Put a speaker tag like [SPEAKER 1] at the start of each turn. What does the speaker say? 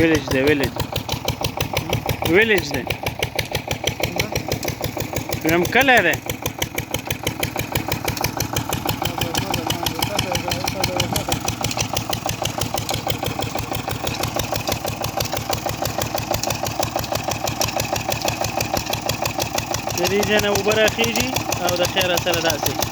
[SPEAKER 1] ویلج دی ویلج دی ویم کلی دی د دې ځای نه اوبه راخیږي او د خیره سره داسې